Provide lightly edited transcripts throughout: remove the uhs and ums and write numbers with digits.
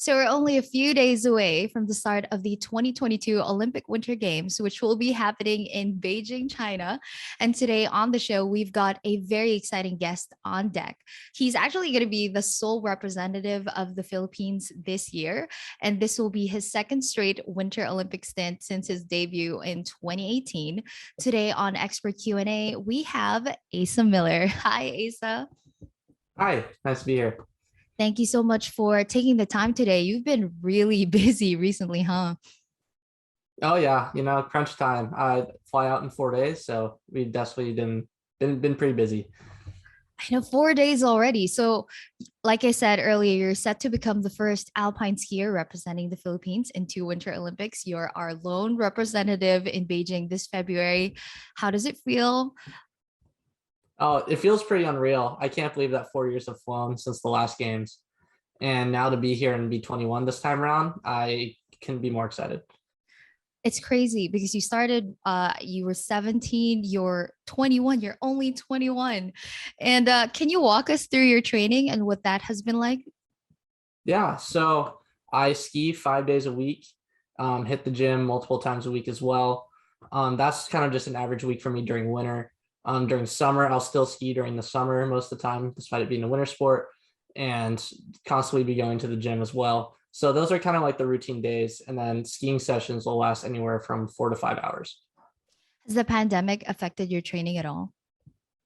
So we're only a few days away from the start of the 2022 Olympic Winter Games, which will be happening in Beijing, China. And today on the show, we've got a very exciting guest on deck. He's actually going to be the sole representative of the Philippines this year, and this will be his second straight Winter Olympic stint since his debut in 2018. Today on Expert Q&A, we have Asa Miller. Hi, Asa. Hi, nice to be here. Thank you so much for taking the time today. You've been really busy recently, huh? Oh yeah, crunch time. I fly out in 4 days, so we've definitely been pretty busy. I know 4 days already. So, like I said earlier, you're set to become the first Alpine skier representing the Philippines in two Winter Olympics. You're our lone representative in Beijing this February. How does it feel? Oh, it feels pretty unreal. I can't believe that 4 years have flown since the last games, and now to be here and be 21 this time around, I can be more excited. It's crazy because you were 17, you're 21, you're only 21. And can you walk us through your training and what that has been like? Yeah, so I ski 5 days a week, hit the gym multiple times a week as well. That's kind of just an average week for me during winter. During summer, I'll still ski during the summer most of the time, despite it being a winter sport, and constantly be going to the gym as well. So those are kind of like the routine days. And then skiing sessions will last anywhere from 4 to 5 hours. Has the pandemic affected your training at all?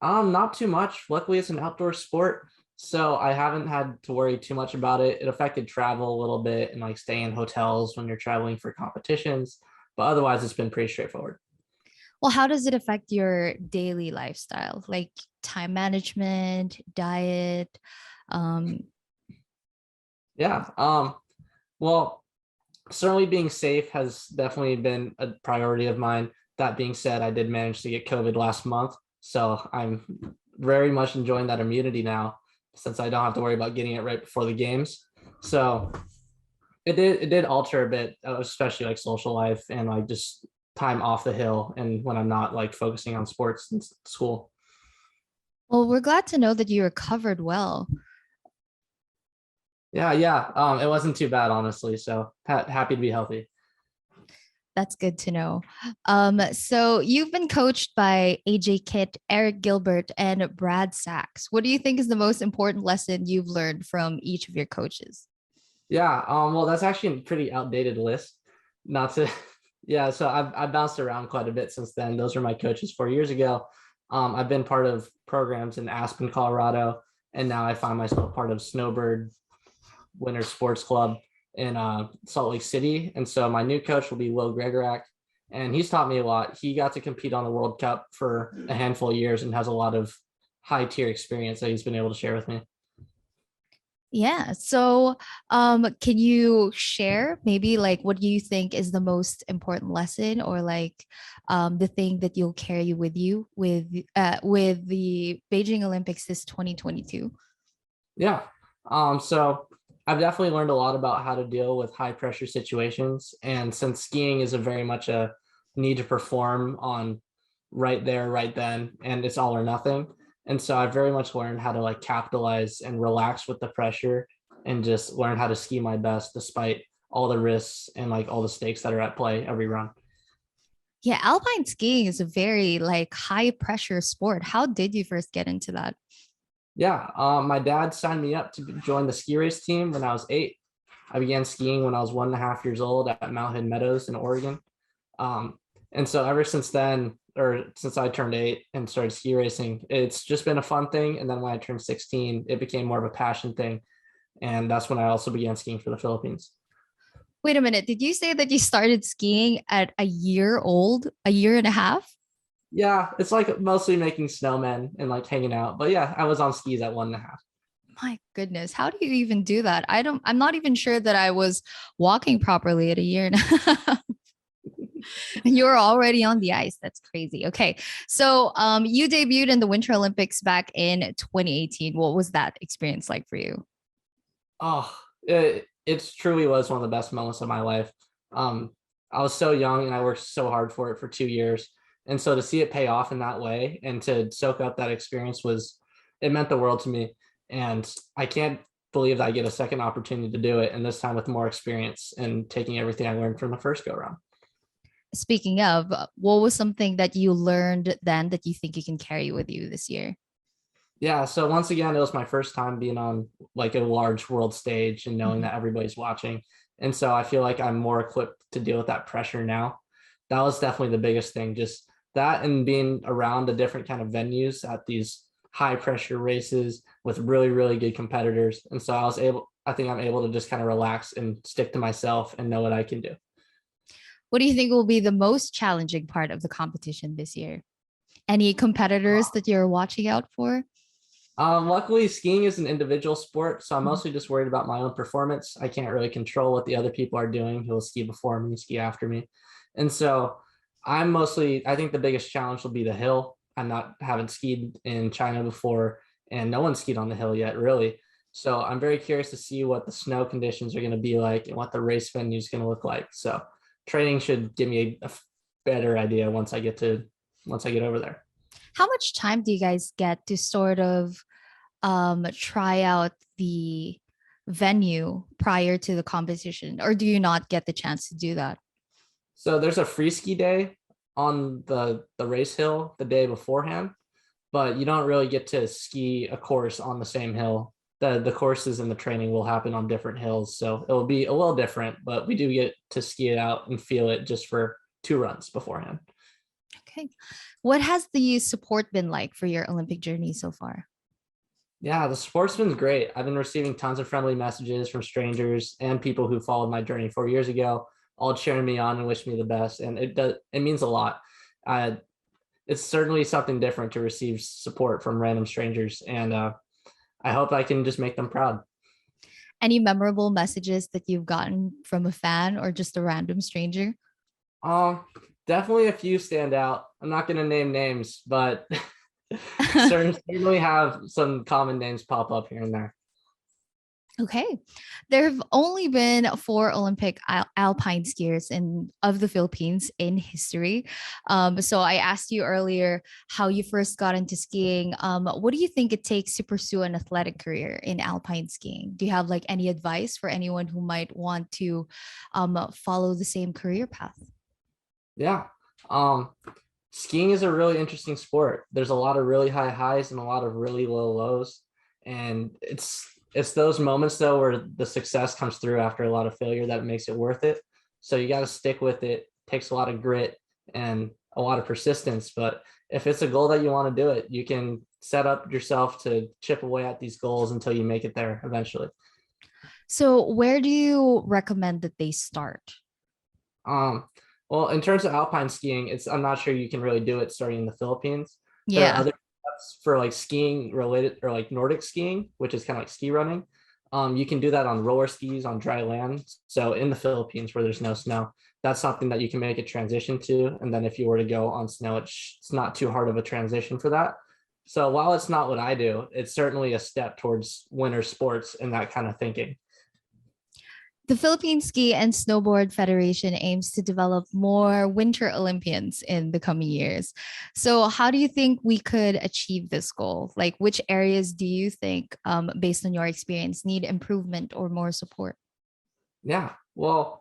Not too much. Luckily, it's an outdoor sport, so I haven't had to worry too much about it. It affected travel a little bit and like staying in hotels when you're traveling for competitions, but otherwise, it's been pretty straightforward. Well, how does it affect your daily lifestyle, like time management, diet? Um, Yeah. Well, certainly being safe has definitely been a priority of mine. That being said, I did manage to get COVID last month, so I'm very much enjoying that immunity now since I don't have to worry about getting it right before the games. So it did alter a bit, especially like social life and like just time off the hill and when I'm not like focusing on sports and school. well, we're glad to know that you recovered well. Yeah, yeah. It wasn't too bad, honestly. So happy to be healthy. That's good to know. So you've been coached by AJ Kitt, Eric Gilbert, and Brad Sachs. What do you think is the most important lesson you've learned from each of your coaches? Yeah. Well, that's actually a pretty outdated list. Not to, yeah. So I've bounced around quite a bit since then. Those were my coaches 4 years ago. I've been part of programs in Aspen, Colorado, and now I find myself part of Snowbird Winter Sports Club in Salt Lake City. And so my new coach will be Will Gregorak, and he's taught me a lot. He got to compete on the World Cup for a handful of years and has a lot of high tier experience that he's been able to share with me. Yeah. So, can you share maybe like what do you think is the most important lesson or like the thing that you'll carry with you with the Beijing Olympics this 2022? Yeah. So I've definitely learned a lot about how to deal with high pressure situations. And since skiing is a very much a need to perform on right there, right then, and it's all or nothing. And so I very much learned how to like capitalize and relax with the pressure and just learn how to ski my best despite all the risks and like all the stakes that are at play every run. Yeah, alpine skiing is a very like high pressure sport. How did you first get into that? Yeah, my dad signed me up to join the ski race team when I was 8. I began skiing when I was 1.5 years old at Mount Hood Meadows in Oregon. Um, and so ever since then, or since I turned 8 and started ski racing, it's just been a fun thing. And then when I turned 16, it became more of a passion thing. And that's when I also began skiing for the Philippines. Wait a minute. Did you say that you started skiing at a year old, a year and a half? Yeah, it's like mostly making snowmen and like hanging out. But yeah, I was on skis at 1.5. My goodness, how do you even do that? I'm not even sure that I was walking properly at a year and a half. And you're already on the ice. That's crazy. Okay. So you debuted in the Winter Olympics back in 2018. What was that experience like for you? Oh, it truly was one of the best moments of my life. Um, I was so young and I worked so hard for it for 2 years. And so to see it pay off in that way and to soak up that experience it meant the world to me. And I can't believe that I get a second opportunity to do it, and this time with more experience and taking everything I learned from the first go round. Speaking of, what was something that you learned then that you think you can carry with you this year? Yeah, so once again, it was my first time being on like a large world stage and knowing Mhm. that everybody's watching. And so I feel like I'm more equipped to deal with that pressure now. That was definitely the biggest thing, just that and being around the different kind of venues at these high pressure races with really, really good competitors. And so I think I'm able to just kind of relax and stick to myself and know what I can do. What do you think will be the most challenging part of the competition this year? Any competitors that you're watching out for? Luckily, skiing is an individual sport, so I'm Mhm. mostly just worried about my own performance. I can't really control what the other people are doing who will ski before me, ski after me. And so I think the biggest challenge will be the hill. Haven't skied in China before, and no one skied on the hill yet, really. So I'm very curious to see what the snow conditions are going to be like and what the race venue is going to look like. So training should give me a better idea once I get over there. How much time do you guys get to sort of try out the venue prior to the competition, or do you not get the chance to do that? So there's a free ski day on the race hill the day beforehand, but you don't really get to ski a course on the same hill. The courses and the training will happen on different hills, so it will be a little different, but we do get to ski it out and feel it just for 2 runs beforehand. Okay. What has the support been like for your Olympic journey so far? Yeah, the sportsman's great. I've been receiving tons of friendly messages from strangers and people who followed my journey 4 years ago, all cheering me on and wish me the best. And it means a lot. Uh, it's certainly something different to receive support from random strangers. And I hope I can just make them proud. Any memorable messages that you've gotten from a fan or just a random stranger? Um, Definitely a few stand out. I'm not going to name names, but certainly have some common names pop up here and there. Okay. There have only been four Olympic alpine skiers of the Philippines in history. So I asked you earlier how you first got into skiing. What do you think it takes to pursue an athletic career in alpine skiing? Do you have like any advice for anyone who might want to follow the same career path? Yeah. Um, Skiing is a really interesting sport. There's a lot of really high highs and a lot of really low lows. And it's those moments though where the success comes through after a lot of failure that makes it worth it. So you got to stick with it. It takes a lot of grit and a lot of persistence. But if it's a goal that you want to do it, you can set up yourself to chip away at these goals until you make it there eventually. So where do you recommend that they start? Um, well, in terms of alpine skiing, I'm not sure you can really do it starting in the Philippines. There are Yeah. other steps for like skiing related or like Nordic skiing, which is kind of like ski running. You can do that on roller skis on dry land. So in the Philippines where there's no snow, that's something that you can make a transition to. And then if you were to go on snow, it's not too hard of a transition for that. So while it's not what I do, it's certainly a step towards winter sports and that kind of thinking. The Philippine Ski and Snowboard Federation aims to develop more Winter Olympians in the coming years. So, how do you think we could achieve this goal? Like, which areas do you think, based on your experience, need improvement or more support? Yeah. Well,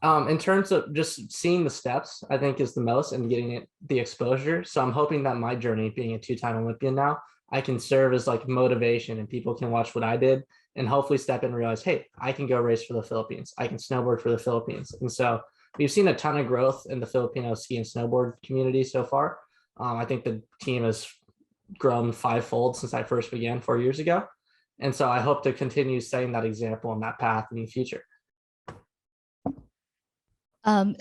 in terms of just seeing the steps, I think is the most and getting it the exposure. So I'm hoping that my journey, being a two-time Olympian now, I can serve as like motivation and people can watch what I did and hopefully step in and realize, hey, I can go race for the Philippines. I can snowboard for the Philippines. And so we've seen a ton of growth in the Filipino ski and snowboard community so far. I think the team has grown fivefold since I first began 4 years ago. And so I hope to continue setting that example and that path in the future.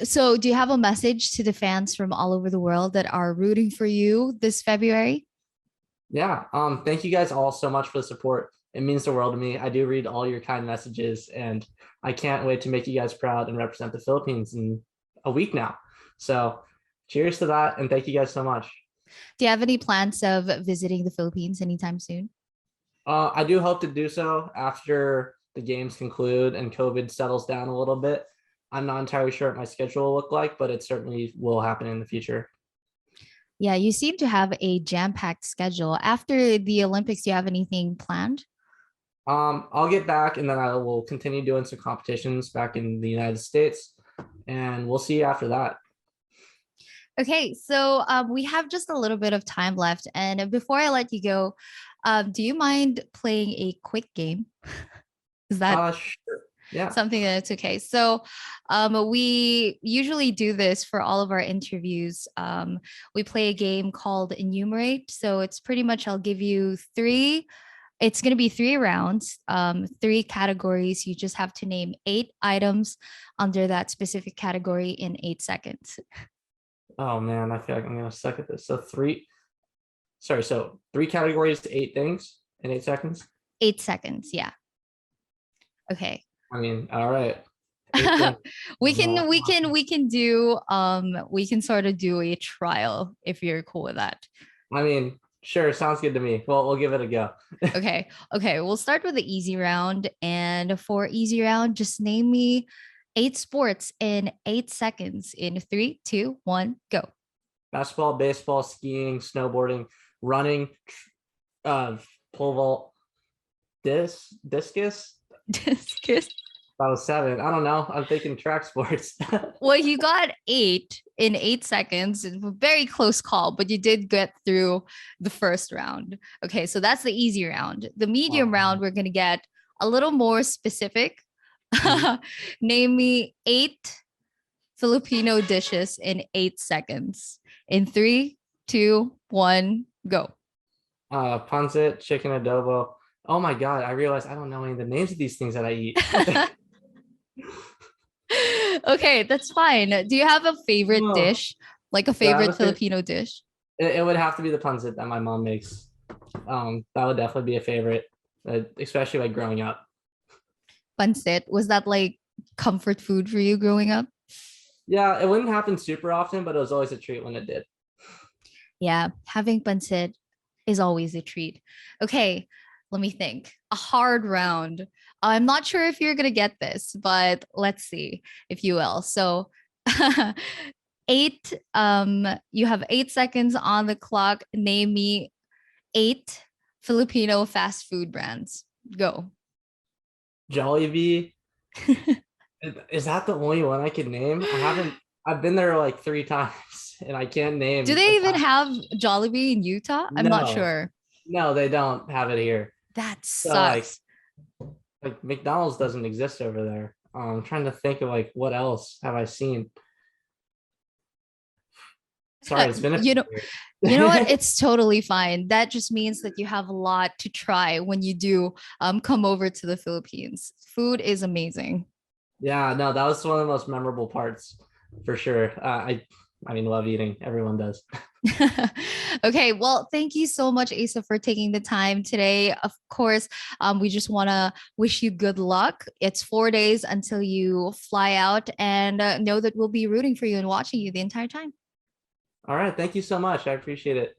So, do you have a message to the fans from all over the world that are rooting for you this February? Yeah. Thank you guys all so much for the support. It means the world to me. I do read all your kind messages and I can't wait to make you guys proud and represent the Philippines in a week now. So cheers to that. And thank you guys so much. Do you have any plans of visiting the Philippines anytime soon? I do hope to do so after the games conclude and COVID settles down a little bit. I'm not entirely sure what my schedule will look like, but it certainly will happen in the future. Yeah, you seem to have a jam-packed schedule. After the Olympics, do you have anything planned? I'll get back and then I will continue doing some competitions back in the United States, and we'll see you after that. Okay, so we have just a little bit of time left. And before I let you go, do you mind playing a quick game? Is that Sure. Yeah. something that's okay? So we usually do this for all of our interviews. We play a game called Enumerate. So it's pretty much I'll give you three. It's going to be 3 rounds, 3 categories. You just have to name 8 items under that specific category in 8 seconds. Oh man, I feel like I'm gonna suck at this. So 3 categories, 8 things in 8 seconds. 8 seconds, yeah. Okay. I mean, all right. 8 things. we No, can we can we can do we can sort of do a trial if you're cool with that. I mean, sure, sounds good to me. Well, we'll give it a go. Okay, we'll start with the easy round, and for easy round just name me 8 sports in 8 seconds in 3, 2, 1, go. Basketball, baseball, skiing, snowboarding, running, uh, pole vault, discus. Discus. That was 7. I don't know. I'm thinking track sports. Well, you got 8 in 8 seconds. It's a very close call, but you did get through the first round. Okay, so that's the easy round. The medium round, Oh, we're going to get a little more specific. mhm. Name me 8 Filipino dishes in 8 seconds. In 3, 2, 1, go. Pancit, chicken adobo. Oh my God, I realized I don't know any of the names of these things that I eat. Okay, that's fine. Do you have a favorite Oh, dish? Like a yeah, favorite Filipino dish? it would have to be the pancit that my mom makes. That would definitely be a favorite, especially like growing up. Pancit. Was that like comfort food for you growing up? Yeah, it wouldn't happen super often, but it was always a treat when it did. Yeah, having pancit is always a treat. Okay, let me think. A hard round. I'm not sure if you're gonna get this, but let's see if you will. So eight, you have 8 seconds on the clock. Name me 8 Filipino fast food brands. Go. Jollibee, is that the only one I can name? I haven't. I've been there like 3 times, and I can't Do name they a even fast. have Jollibee in Utah? I'm not No, sure. no, they don't have it here. That So sucks. like McDonald's doesn't exist over there. I'm trying to think of like what else have I seen. Sorry, it's been a You few know, you know what? years. It's totally fine. That just means that you have a lot to try when you do come over to the Philippines. Food is amazing. Yeah, no, that was one of the most memorable parts for sure. I mean, love eating. Everyone does. Okay, well, thank you so much, Asa, for taking the time today. Of course, we just want to wish you good luck. It's 4 days until you fly out, and know that we'll be rooting for you and watching you the entire time. All right, thank you so much. I appreciate it.